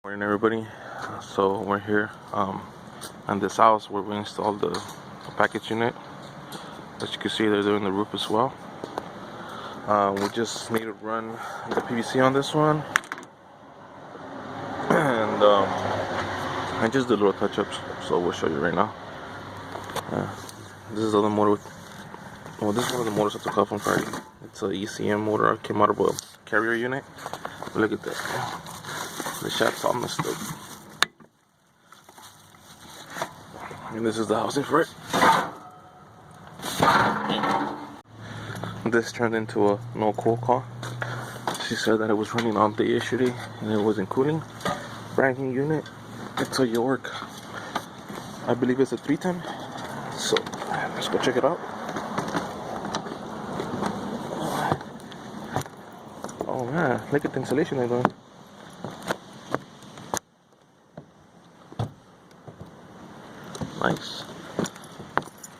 Morning everybody. So we're here in this house where we installed the package unit. As you can see, they're doing the roof as well. We just need to run the PVC on this one and just do little touch-ups. So we'll show you right now. This is the other motor. Well, this is one of the motors I took off on Friday. It's an ECM motor. It came out of a carrier unit. But look at that. The shaft's all messed up. And this is the housing for it. This turned into a no cool call. She said that it was running all day yesterday and it wasn't cooling. Brand new unit. It's a York. I believe it's a 310. So let's go check it out. Oh man, look at the insulation they're doing. Nice.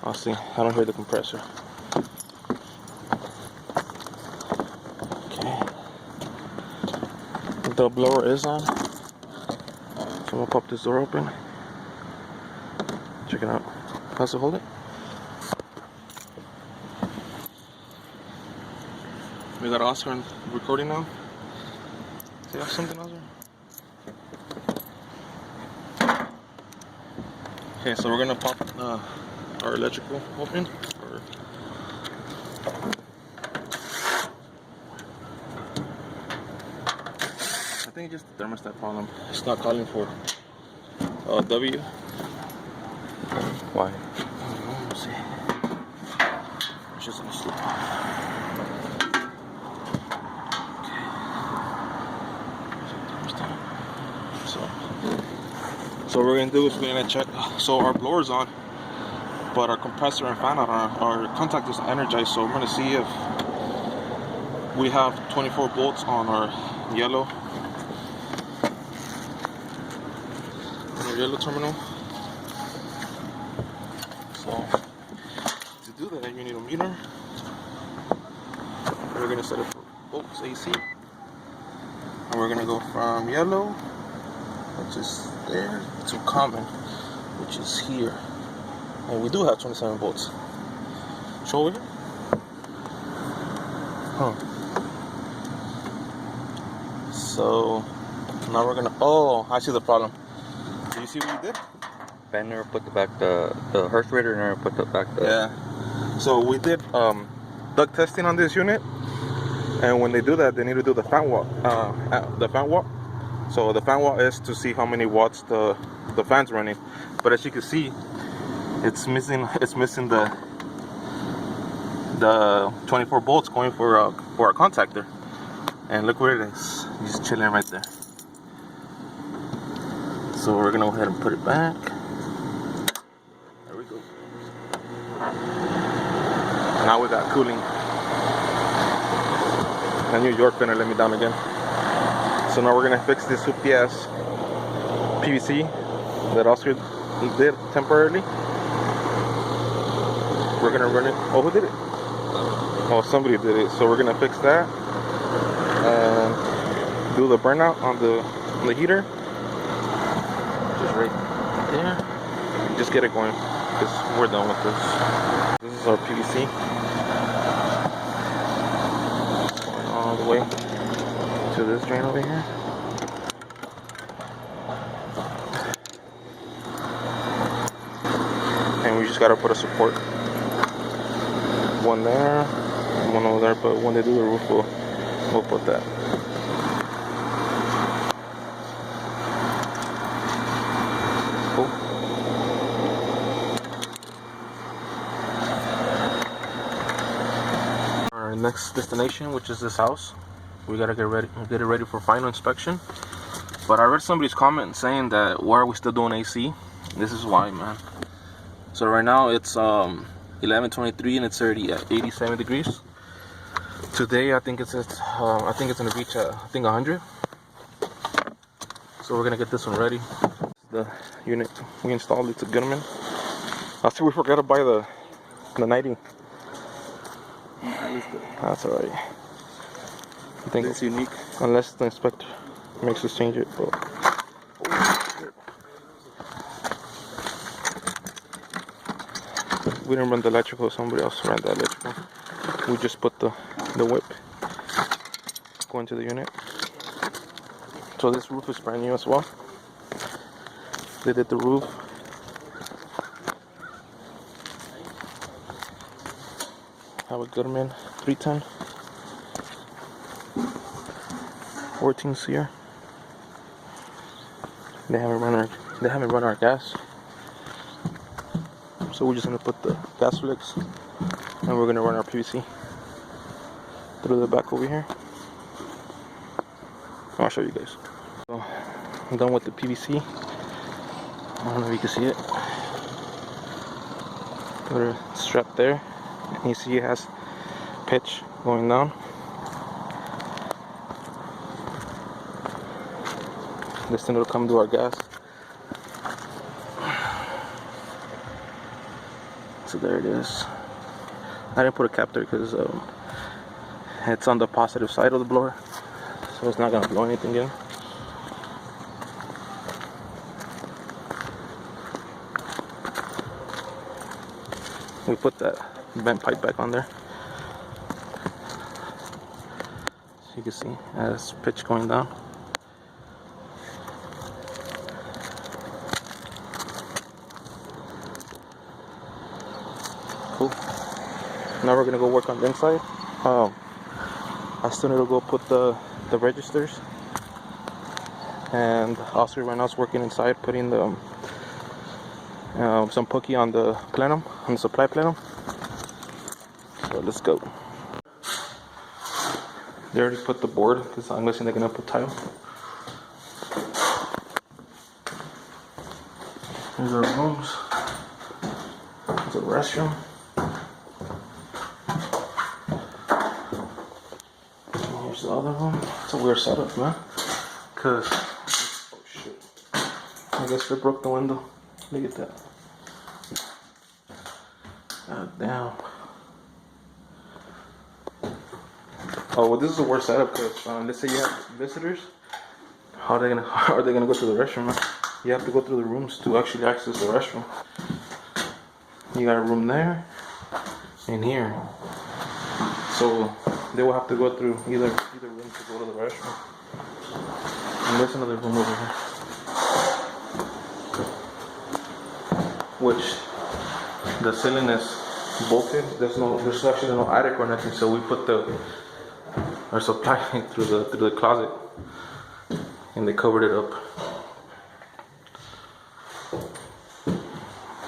I'll see. I don't hear the compressor. Okay. The blower is on. So I'm gonna pop this door open. Check it out. How's it hold it? We got Oscar recording now. Do you have something else there? Okay, so we're gonna pop our electrical open. I think it's just the thermostat problem. It's not calling for W. Why? Let's see. It's just gonna slip. So what we're gonna do is we're gonna check. So our blower's on, but our compressor and fan out. Our contact is energized. So we're gonna see if we have 24 volts on our yellow terminal. So to do that, you need a meter. We're gonna set it for volts AC, and we're gonna go from yellow, which is there, to common, which is here. And we do have 27 volts. Show over here. So now we're gonna. Oh, I see the problem. Do you see what you did? Ben never put the Hearst radiator never put back the. Yeah. So we did duct testing on this unit, and when they do that, they need to do the fan watt. So the fan watt is to see how many watts the fan's running. But as you can see, it's missing the 24 volts going for our contactor. And look where it is. It's just chilling right there. So we're gonna go ahead and put it back. There we go. Now we got cooling. And New York gonna let me down again. So now we're gonna fix this UPS PVC that Oscar did temporarily. We're gonna run it. Oh, who did it? Oh, somebody did it. So we're gonna fix that and do the burnout on the heater. Just right there. Just get it going because we're done with this. This is our PVC. Going all the way to this drain over here. And we just gotta put a support. One there, one over there, but when they do the roof, we'll put that. Cool. Our next destination, which is this house, we gotta get it ready for final inspection. But I read somebody's comment saying that why are we still doing AC? This is why, man. So right now it's 11:23 and it's already at 87 degrees. Today I think it's gonna reach 100. So we're gonna get this one ready. The unit we installed, it's a Gunman. I see we forgot to buy the 90. That's alright. I think it's unique unless the inspector makes us change it. But We didn't run the electrical, somebody else ran the electrical. We just put the whip going to the unit. So this roof is brand new as well. They did the roof. Have a Goodman 310. 14 SEER. They haven't run our gas. So we're just gonna put the gas flicks and we're gonna run our PVC through the back over here. I'll show you guys. So I'm done with the PVC. I don't know if you can see it. Put a strap there. And you see it has pitch going down. This thing will come to our gas. So there it is. I didn't put a cap there because it's on the positive side of the blower, so it's not gonna blow anything in. We put that vent pipe back on there, so you can see as pitch going down. Cool. Now we're gonna go work on the inside. I still need to go put the registers, and also right now it's working inside, putting the some putty on the plenum, on the supply plenum. So let's go. They already put the board because I'm guessing they're gonna put tile. Here's our rooms. There's a restroom. Here's the other room. It's a weird setup, man. Cause, oh shit. I guess they broke the window. Look at that. God damn. Oh, well, this is the worst setup because let's say you have visitors. How are they gonna go to the restroom? Man? You have to go through the rooms to actually access the restroom. You got a room there and here, so they will have to go through either room to go to the restroom. And there's another room over here, which the ceiling is bolted. There's actually no attic or nothing, so we put our supply through the closet, and they covered it up.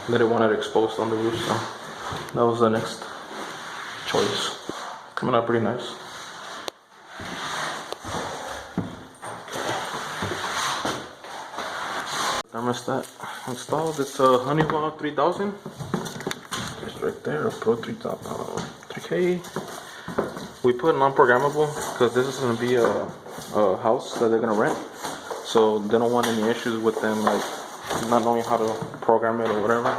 They didn't want it exposed on the roof, so that was the next choice. Coming out pretty nice. Thermostat installed. It's a Honeywell 3000. It's right there, a Pro 3000, 3K. We put non-programmable because this is going to be a house that they're going to rent. So they don't want any issues with them, like not knowing how to program it or whatever.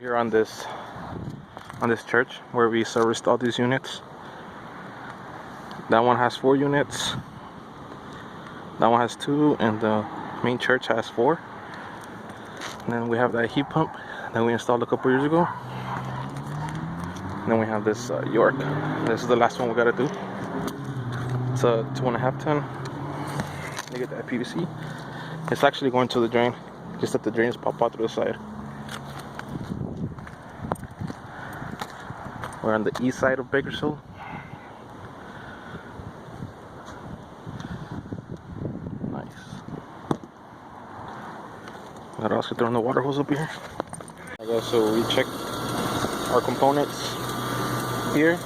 Here on this church where we serviced all these units. That one has 4 units. That one has 2, and the main church has 4. And then we have that heat pump that we installed a couple years ago. And then we have this York. This is the last one we gotta do. It's a 2.5 ton. Look at that PVC. It's actually going to the drain. Just that the drains pop out through the side. We're on the east side of Bakersfield. Nice. Got also throwing the water hose up here. Okay, so we checked our components here.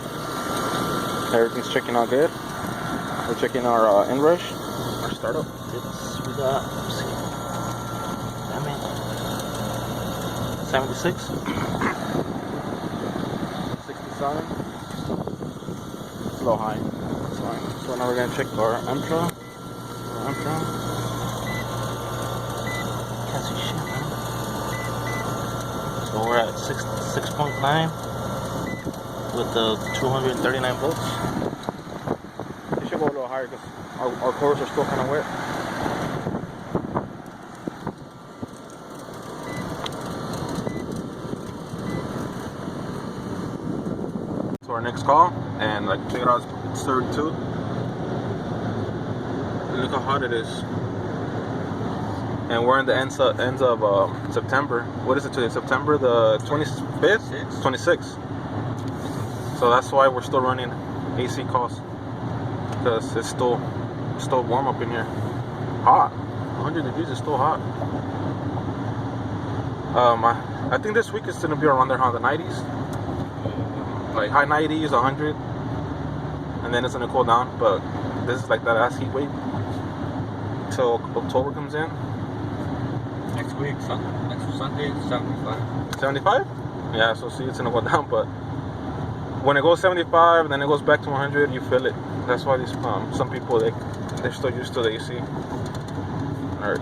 Everything's checking out good. We're checking our inrush, our startup. We got, let's see, 76, 67. It's a little high. It's fine. So now we're gonna check our Amtra. Can't see shit, man. So we're at 6.9 with the 239 volts. It should go a little higher because our cores are still kind of wet. our next call, and like check it out, it's 32. Look how hot it is. And we're in the ends of September. What is it today? September the 25th? 26th. So that's why we're still running AC calls, because it's still warm up in here. Hot. 100 degrees is still hot. I think this week is gonna be around there, the 90s, like high 90s, 100, and then it's gonna cool down. But this is like that ass heat wave till October comes in. Next week, next Sunday, 75. 75? Yeah. So see, it's gonna go down, but when it goes 75 and then it goes back to 100, you feel it. That's why these some people they're still used to the AC. All right.